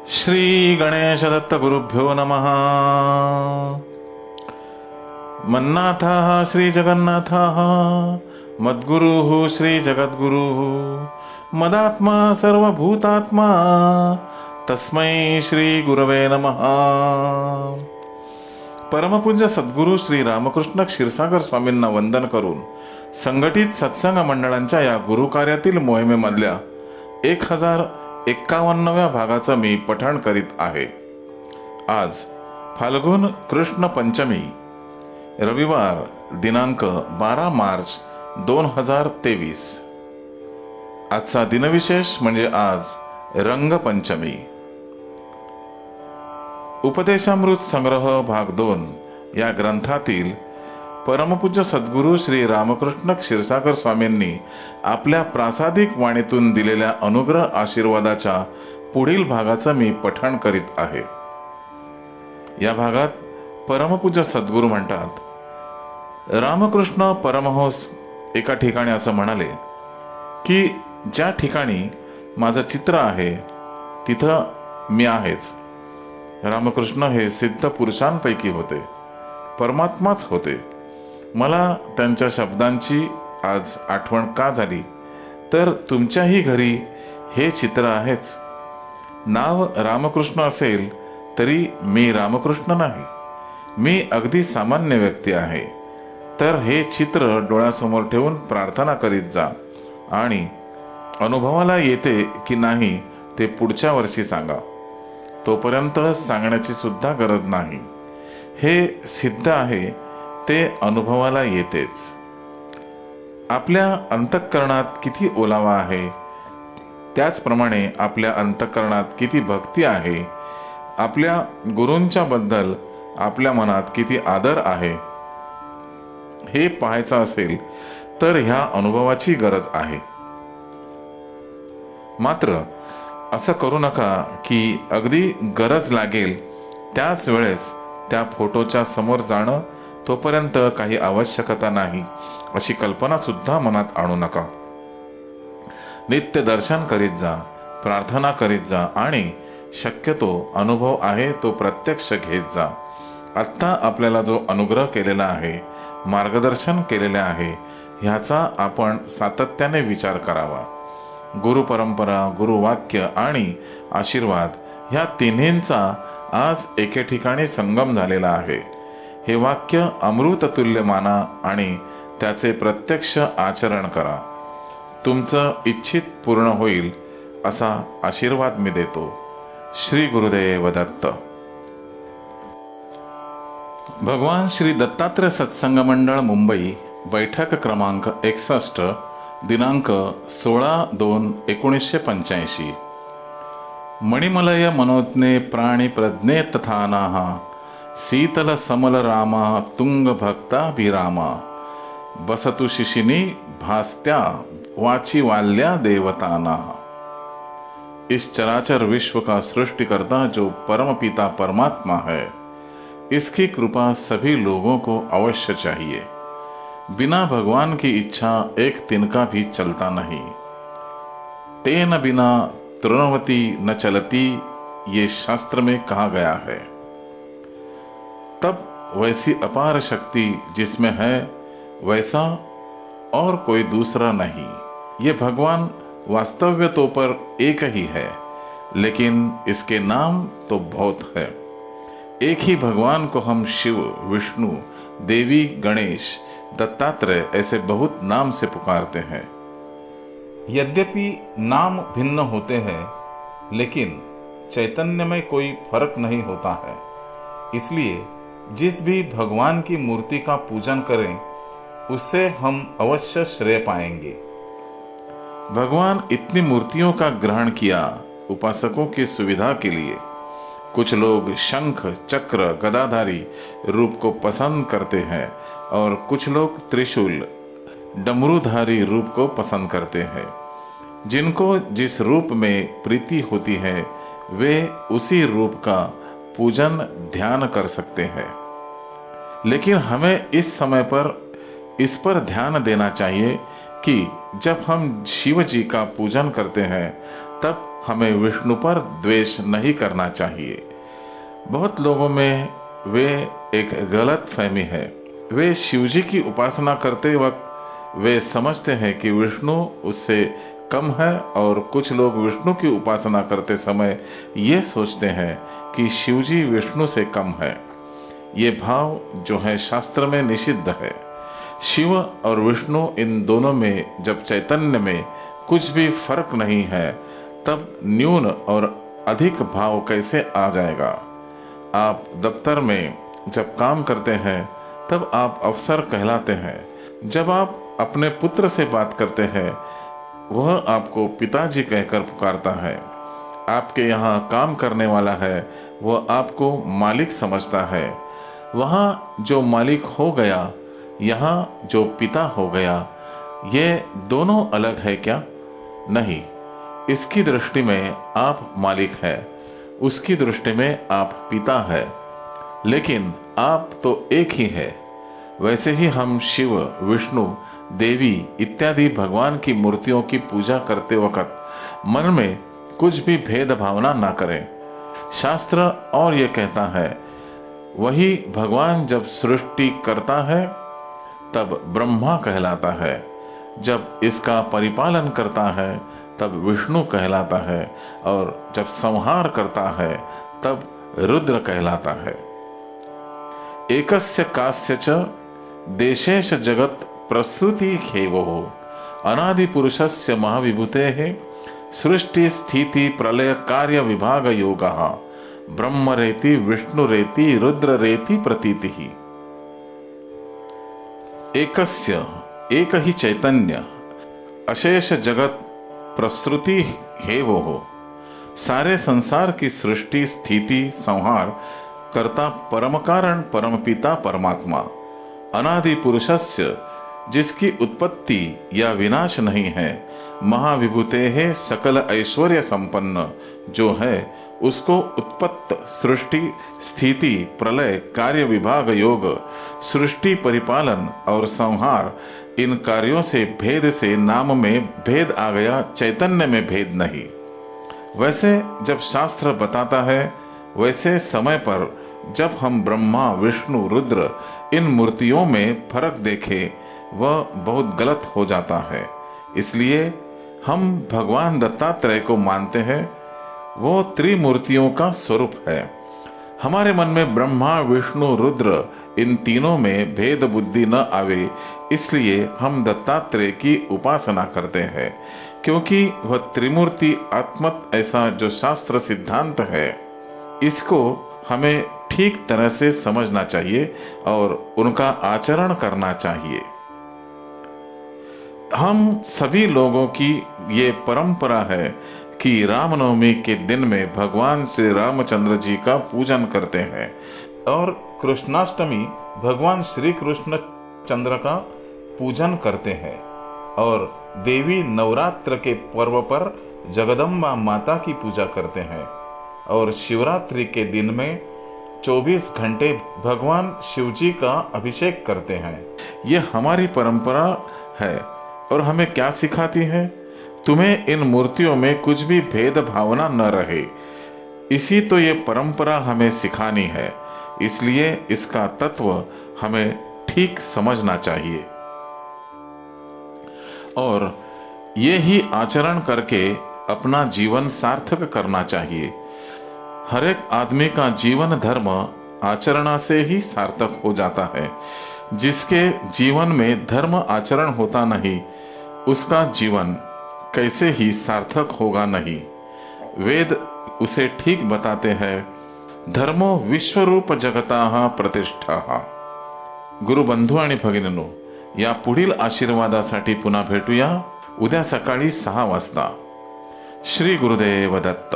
श्री गणेश दत्त गुरुभ्यो नमः। मन्नाथः श्री जगन्नाथः मद्गुरुः श्री जगद्गुरुः मदात्मा सर्वभूतात्मा तस्मै श्री गुरवे नमः। परमपूज्य सद्गुरू श्री रामकृष्ण क्षीरसागर स्वामींना वंदन करून संघटित सत्संग मंडळांच्या या गुरुकार्यातील मोहिमेमधल्या 1051व्या भागाचं मी पठण करीत आहे। आज फाल्गुन कृष्ण पंचमी, रविवार दिनांक 12 मार्च 2023। आजचा दिनविशेष म्हणजे आज रंगपंचमी। उपदेशामृत संग्रह भाग 2 या ग्रंथातील परमपूज्य सद्गुरू श्री रामकृष्ण क्षीरसागर स्वामींनी आपल्या प्रासादिक वाणीतून दिलेल्या अनुग्रह आशीर्वादाच्या पुढील भागाचं मी पठण करीत आहे। या भागात परमपूज्य सद्गुरू म्हणतात, रामकृष्ण परमहंस एका ठिकाणी असं म्हणाले की ज्या ठिकाणी माझं चित्र आहे तिथं मी आहेच। रामकृष्ण हे सिद्ध पुरुषांपैकी होते, परमात्माच होते। मला त्यांच्या शब्दांची आज आठवण का झाली तर तुमच्याही घरी हे चित्र आहेच। नाव रामकृष्ण असेल तरी मी रामकृष्ण नाही, मी अगदी सामान्य व्यक्ती आहे। तर हे चित्र डोळ्यासमोर ठेवून प्रार्थना करीत जा आणि अनुभवाला येते की नाही ते पुढच्या वर्षी सांगा। तोपर्यंत सांगण्याची सुद्धा गरज नाही, हे सिद्ध आहे, ते अनुभवाला येतेच। आपल्या अंतःकरणात किती ओलावा आहे त्याचप्रमाणे आपल्या अंतःकरणात किती भक्ती आहे, आपल्या गुरूंच्या बद्दल आपल्या मनात किती आदर आहे हे पाहायचं असेल तर ह्या अनुभवाची गरज आहे। मात्र असं करू नका की अगदी गरज लागेल त्याच वेळेस त्या फोटोच्या समोर जाणं, तोपर्यंत काही आवश्यकता नाही अशी कल्पना सुद्धा मनात आणू नका। नित्य दर्शन करीत जा, प्रार्थना करीत जा आणि शक्यतो अनुभव आहे तो प्रत्यक्ष घेत जा। आत्ता आपल्याला जो अनुग्रह केलेला आहे, मार्गदर्शन केलेले आहे, ह्याचा आपण सातत्याने विचार करावा। गुरु परंपरा, गुरुवाक्य आणि आशीर्वाद ह्या तिन्हींचा आज एके ठिकाणी संगम झालेला आहे। हे वाक्य अमृततुल्य माना आणि त्याचे प्रत्यक्ष आचरण करा। तुमचं इच्छित पूर्ण होईल असा आशीर्वाद मी देतो। श्री गुरुदेव दत्त। भगवान श्री दत्तात्रय सत्संग मंडळ मुंबई, बैठक क्रमांक 61, दिनांक 16/2/1985। मणिमलय मनोज्ञे प्राणी प्रज्ञे तथानाः शीतल समल रामा तुंग भक्ताभिरामा बसतु शिशिनी भास्त्या वाची वाल्या देवताना। इस चराचर विश्व का सृष्टिकर्ता जो परम पिता परमात्मा है, इसकी कृपा सभी लोगों को अवश्य चाहिए। बिना भगवान की इच्छा एक तिनका भी चलता नहीं। तेन बिना तृणवती न चलती, ये शास्त्र में कहा गया है। तब वैसी अपार शक्ति जिसमें है वैसा और कोई दूसरा नहीं। ये भगवान वास्तव्य तो पर एक ही है, लेकिन इसके नाम तो बहुत है। एक ही भगवान को हम शिव, विष्णु, देवी, गणेश, दत्तात्रेय ऐसे बहुत नाम से पुकारते हैं। यद्यपि नाम भिन्न होते हैं, लेकिन चैतन्य में कोई फर्क नहीं होता है। इसलिए जिस भी भगवान की मूर्ति का पूजन करें उससे हम अवश्य श्रेय पाएंगे। भगवान इतनी मूर्तियों का ग्रहण किया उपासकों की सुविधा के लिए। कुछ लोग शंख, चक्र, गदाधारी रूप को पसंद करते हैं और कुछ लोग त्रिशूल, डमरूधारी रूप को पसंद करते हैं। जिनको जिस रूप में प्रीति होती है वे उसी रूप का पूजन ध्यान कर सकते हैं। लेकिन हमें इस समय पर इस पर ध्यान देना चाहिए कि जब हम शिव जी का पूजन करते हैं तब हमें विष्णु पर द्वेष नहीं करना चाहिए। बहुत लोगों में वे एक गलत फहमी है। वे शिवजी की उपासना करते वक्त वे समझते हैं कि विष्णु उससे कम है, और कुछ लोग विष्णु की उपासना करते समय ये सोचते हैं कि शिवजी विष्णु से कम है। ये भाव जो है शास्त्र में निषिद्ध है। शिव और विष्णु इन दोनों में जब चैतन्य में कुछ भी फर्क नहीं है, तब न्यून और अधिक भाव कैसे आ जाएगा। आप दफ्तर में जब काम करते हैं तब आप अफसर कहलाते हैं। जब आप अपने पुत्र से बात करते हैं, वह आपको पिताजी कहकर पुकारता है। आपके यहाँ काम करने वाला है, वह आपको मालिक समझता है। वहाँ जो मालिक हो गया, यहाँ जो पिता हो गया, ये दोनों अलग है क्या? नहीं। इसकी दृष्टि में आप मालिक है, उसकी दृष्टि में आप पिता है, लेकिन आप तो एक ही है। वैसे ही हम शिव, विष्णु, देवी इत्यादि भगवान की मूर्तियों की पूजा करते वक्त मन में कुछ भी भेद भावना ना करें। शास्त्र और ये कहता है, वही भगवान जब सृष्टि करता है तब ब्रह्मा कहलाता है, जब इसका परिपालन करता है तब विष्णु कहलाता है, और जब संहार करता है तब रुद्र कहलाता है। एकस्य कास्य च देशेश जगत प्रसृति हेवो अनादि पुरुषस्य महाविभूतेः सृष्टि स्थिति प्रलय कार्य विभाग योगः ब्रह्मरेति विष्णुरेति रुद्ररेति प्रतीतिः। एकस्य एक ही चैतन्य अशेष जगत प्रसृति हेवो हो, सारे संसार की सृष्टि स्थिति संहार कर्ता परम कारण परम पिता परमात्मा अनादि पुरुषस्य, जिसकी उत्पत्ति या विनाश नहीं है, महाविभूते है सकल ऐश्वर्य संपन्न जो है, उसको उत्पत्त सृष्टि स्थिति प्रलय कार्य विभाग योग सृष्टि परिपालन और संहार इन कार्यों से भेद से नाम में भेद आ गया, चैतन्य में भेद नहीं। वैसे जब शास्त्र बताता है, वैसे समय पर जब हम ब्रह्मा विष्णु रुद्र इन मूर्तियों में फर्क देखें, वह बहुत गलत हो जाता है। इसलिए हम भगवान दत्तात्रेय को मानते हैं, वो त्रिमूर्तियों का स्वरूप है। हमारे मन में ब्रह्मा विष्णु रुद्र इन तीनों में भेद बुद्धि न आवे, इसलिए हम दत्तात्रेय की उपासना करते हैं, क्योंकि वह त्रिमूर्ति आत्मत ऐसा जो शास्त्र सिद्धांत है, इसको हमें ठीक तरह से समझना चाहिए और उनका आचरण करना चाहिए। हम सभी लोगों की ये परंपरा है कि रामनवमी के दिन में भगवान श्री रामचंद्र जी का पूजन करते हैं, और कृष्णाष्टमी भगवान श्री कृष्ण चंद्र का पूजन करते हैं, और देवी नवरात्र के पर्व पर जगदम्बा माता की पूजा करते हैं, और शिवरात्रि के दिन में 24 घंटे भगवान शिवजी का अभिषेक करते हैं। ये हमारी परंपरा है और हमें क्या सिखाती है? तुम्हें इन मूर्तियों में कुछ भी भेद भावना न रहे, इसी तो ये परंपरा हमें सिखानी है। इसलिए इसका तत्व हमें ठीक समझना चाहिए और ये ही आचरण करके अपना जीवन सार्थक करना चाहिए। हर एक आदमी का जीवन धर्म आचरणा से ही सार्थक हो जाता है। जिसके जीवन में धर्म आचरण होता नहीं, उसका जीवन कैसे ही सार्थक होगा नहीं। वेद उसे ठीक बताते हैं, धर्मो विश्वरूप जगताः प्रतिष्ठाः। गुरु बंधू आणि भगिनींनो, या पुढील आशीर्वादासाठी पुन्हा भेटूया उद्या सकाळी 6 वाजता। श्री गुरुदेव दत्त।